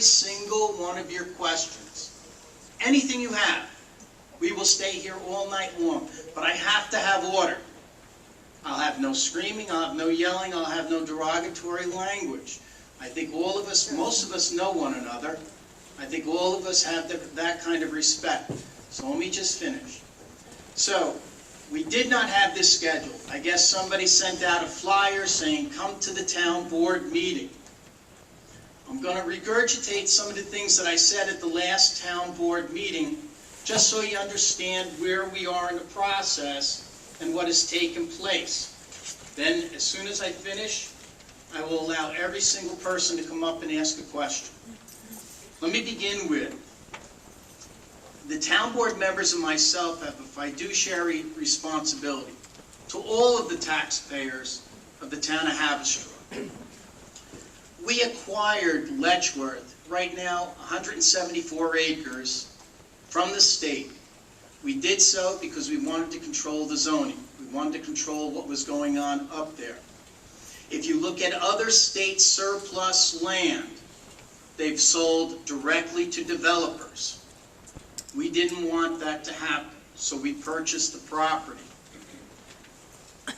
every single one of your questions. Anything you have. We will stay here all night long, but I have to have order. I'll have no screaming, I'll have no yelling, I'll have no derogatory language. I think all of us, most of us know one another. I think all of us have that kind of respect. So let me just finish. So, we did not have this scheduled. I guess somebody sent out a flyer saying, come to the town board meeting. I'm going to regurgitate some of the things that I said at the last town board meeting, just so you understand where we are in the process and what has taken place. Then, as soon as I finish, I will allow every single person to come up and ask a question. Let me begin with, the town board members and myself have a fiduciary responsibility to all of the taxpayers of the town of Haverstraw. We acquired Letchworth, right now 174 acres, from the state. We did so because we wanted to control the zoning. We wanted to control what was going on up there. If you look at other state surplus land, they've sold directly to developers. We didn't want that to happen, so we purchased the property.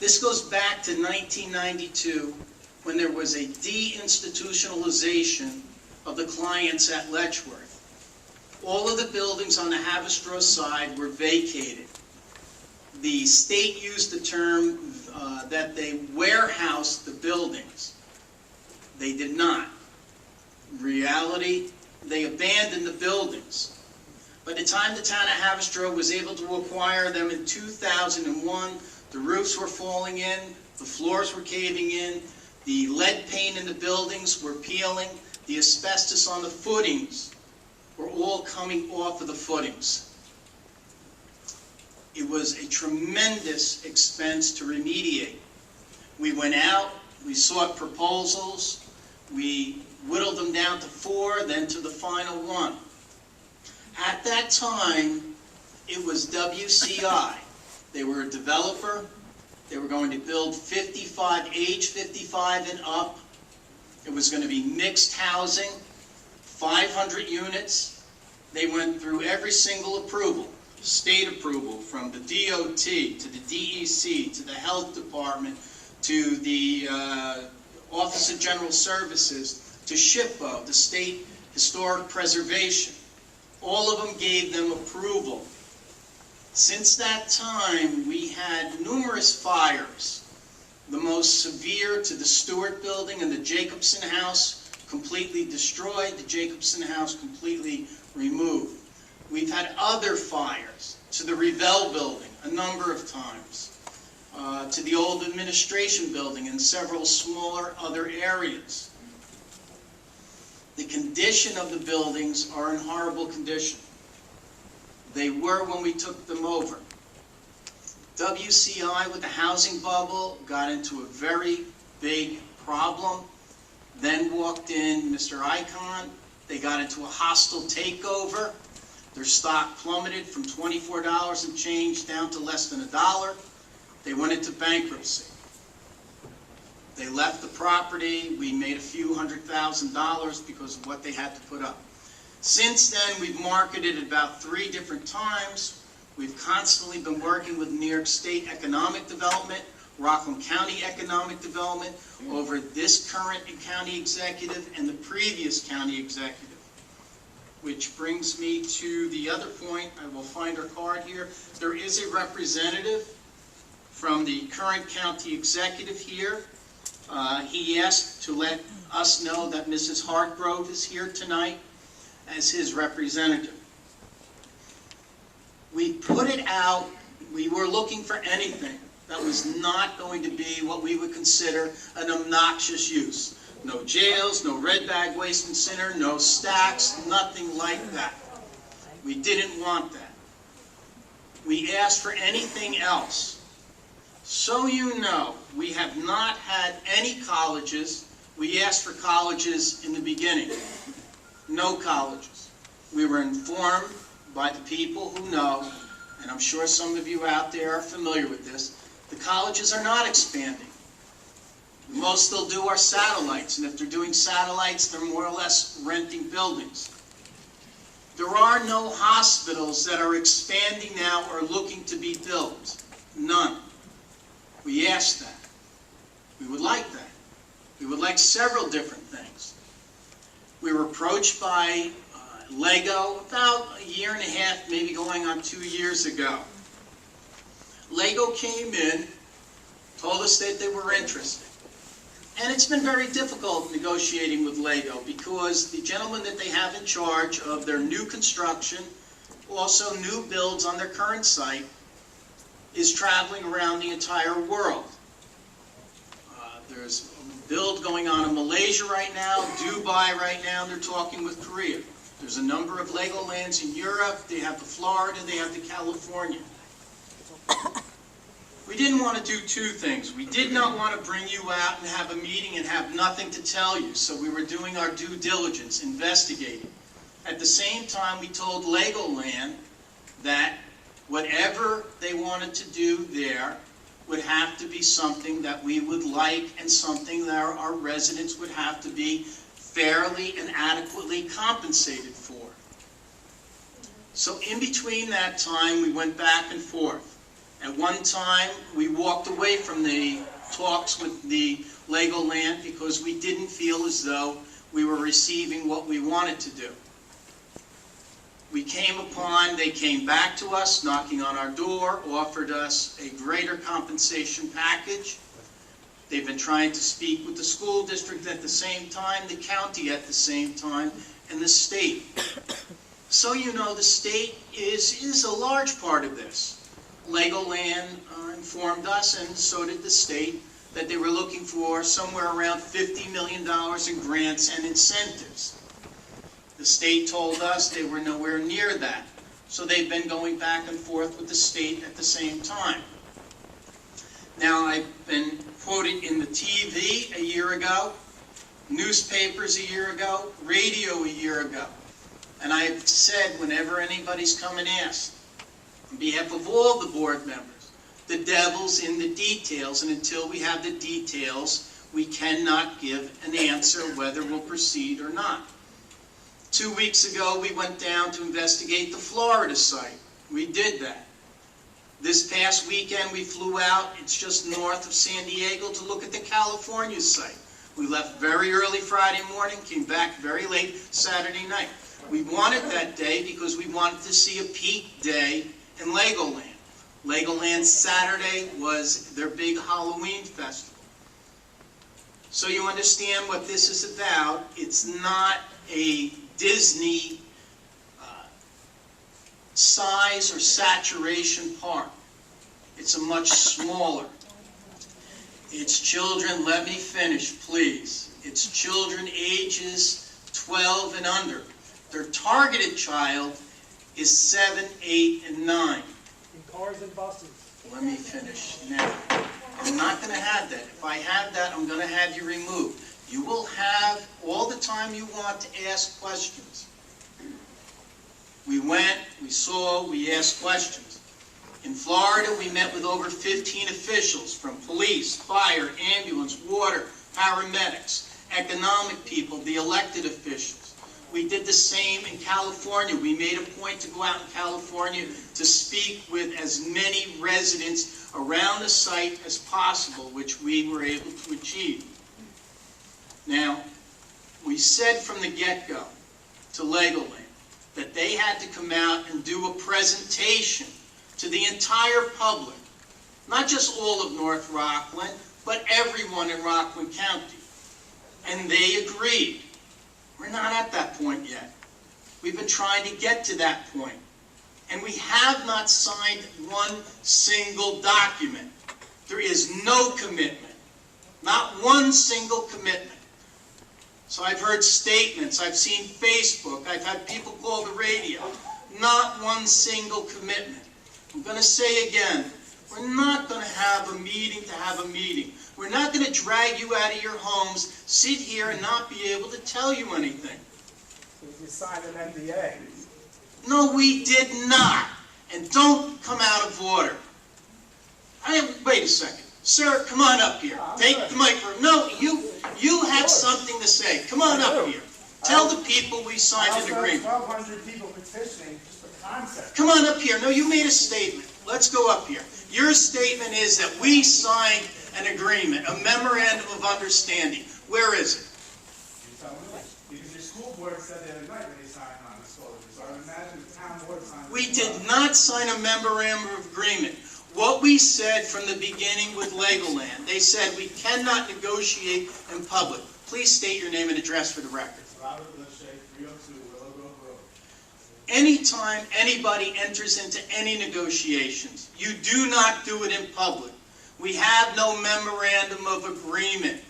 This goes back to 1992, when there was a deinstitutionalization of the clients at Letchworth. All of the buildings on the Haverstraw side were vacated. The state used the term that they warehoused the buildings. They did not. In reality, they abandoned the buildings. By the time the town of Haverstraw was able to acquire them in 2001, the roofs were falling in, the floors were caving in, the lead paint in the buildings were peeling, the asbestos on the footings were all coming off of the footings. It was a tremendous expense to remediate. We went out, we sought proposals, we whittled them down to 4, then to the final one. At that time, it was WCI. They were a developer. They were going to build age 55 and up. It was going to be mixed housing, 500 units. They went through every single approval, state approval, from the DOT to the DEC to the health department to the Office of General Services to SHPO, the State Historic Preservation. All of them gave them approval. Since that time, we had numerous fires. The most severe to the Stewart Building and the Jacobson House, completely destroyed. The Jacobson House completely removed. We've had other fires to the Revell Building a number of times, to the old administration building and several smaller other areas. The condition of the buildings are in horrible condition. They were when we took them over. WCI with the housing bubble got into a very big problem. Then walked in Mr. Icahn. They got into a hostile takeover. Their stock plummeted from $24 and change down to less than $1. They went into bankruptcy. They left the property. We made a few $100,000 because of what they had to put up. Since then, we've marketed about 3 different times. We've constantly been working with New York State Economic Development, Rockland County Economic Development, over this current county executive and the previous county executive. Which brings me to the other point. I will find our card here. There is a representative from the current county executive here. He asked to let us know that Mrs. Hartgrove is here tonight as his representative. We put it out. We were looking for anything that was not going to be what we would consider an obnoxious use. No jails, no red bag waste and center, no stacks, nothing like that. We didn't want that. We asked for anything else. So you know, we have not had any colleges. We asked for colleges in the beginning. No colleges. We were informed by the people who know, and I'm sure some of you out there are familiar with this, the colleges are not expanding. Most they'll do are satellites, and if they're doing satellites, they're more or less renting buildings. There are no hospitals that are expanding now or looking to be built. None. We asked that. We would like that. We would like several different things. We were approached by Lego about a year and a half, maybe going on 2 years ago. Lego came in, told us that they were interested. And it's been very difficult negotiating with Lego because the gentleman that they have in charge of their new construction, also new builds on their current site, is traveling around the entire world. There's a build going on in Malaysia right now, Dubai right now, they're talking with Korea. There's a number of Legolands in Europe, they have the Florida, they have the California. We didn't want to do two things. We did not want to bring you out and have a meeting and have nothing to tell you, so we were doing our due diligence, investigating. At the same time, we told Legoland that whatever they wanted to do there would have to be something that we would like and something that our residents would have to be fairly and adequately compensated for. So in between that time, we went back and forth. At one time, we walked away from the talks with the Legoland because we didn't feel as though we were receiving what we wanted to do. They came back to us, knocking on our door, offered us a greater compensation package. They've been trying to speak with the school district at the same time, the county at the same time, and the state. So you know, the state is a large part of this. Legoland informed us, and so did the state, that they were looking for somewhere around $50 million in grants and incentives. The state told us they were nowhere near that. So they've been going back and forth with the state at the same time. Now, I've been quoted in the TV a year ago, newspapers a year ago, radio a year ago. And I've said, whenever anybody's come and asked, on behalf of all the board members, the devil's in the details, and until we have the details, we cannot give an answer whether we'll proceed or not. 2 weeks ago, we went down to investigate the Florida site. We did that. This past weekend, we flew out, it's just north of San Diego, to look at the California site. We left very early Friday morning, came back very late Saturday night. We wanted that day because we wanted to see a peak day in Legoland. Legoland Saturday was their big Halloween festival. So you understand what this is about. It's not a Disney size or saturation park. It's a much smaller. It's children, let me finish, please. It's children ages 12 and under. Their targeted child is 7, 8, and 9. In cars and buses. Let me finish now. I'm not going to have that. If I have that, I'm going to have you removed. You will have all the time you want to ask questions. We went, we saw, we asked questions. In Florida, we met with over 15 officials from police, fire, ambulance, water, paramedics, economic people, the elected officials. We did the same in California. We made a point to go out in California to speak with as many residents around the site as possible, which we were able to achieve. Now, we said from the get-go to Legoland that they had to come out and do a presentation to the entire public, not just all of North Rockland, but everyone in Rockland County. And they agreed. We're not at that point yet. We've been trying to get to that point. And we have not signed one single document. There is no commitment. Not one single commitment. So I've heard statements, I've seen Facebook, I've had people call the radio. Not one single commitment. I'm going to say again, we're not going to have a meeting to have a meeting. We're not going to drag you out of your homes, sit here and not be able to tell you anything. So you signed an NDA. No, we did not. And don't come out of order. Wait a second. Sir, come on up here. Take the microphone. No, you have something to say. Come on up here. Tell the people we signed an agreement. 1,200 people petitioning, just the concept. Come on up here. No, you made a statement. Let's go up here. Your statement is that we signed an agreement, a memorandum of understanding. Where is it? You tell me. Because your school board said the other night when they signed on disclosure, so I would imagine the town board signed. We did not sign a memorandum of agreement. What we said from the beginning with Legoland, they said we cannot negotiate in public. Please state your name and address for the record. Robert Lachey, 302 Willow Grove Road. Anytime anybody enters into any negotiations, you do not do it in public. We have no memorandum of agreement.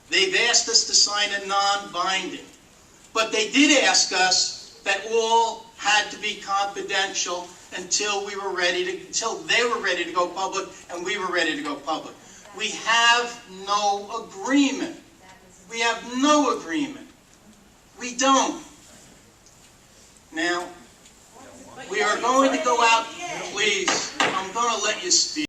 They've asked us to sign a non-binding. But they did ask us that all had to be confidential until they were ready to go public and we were ready to go public. We have no agreement. We have no agreement. We don't. Now, we are going to go out, please, I'm going to let you speak.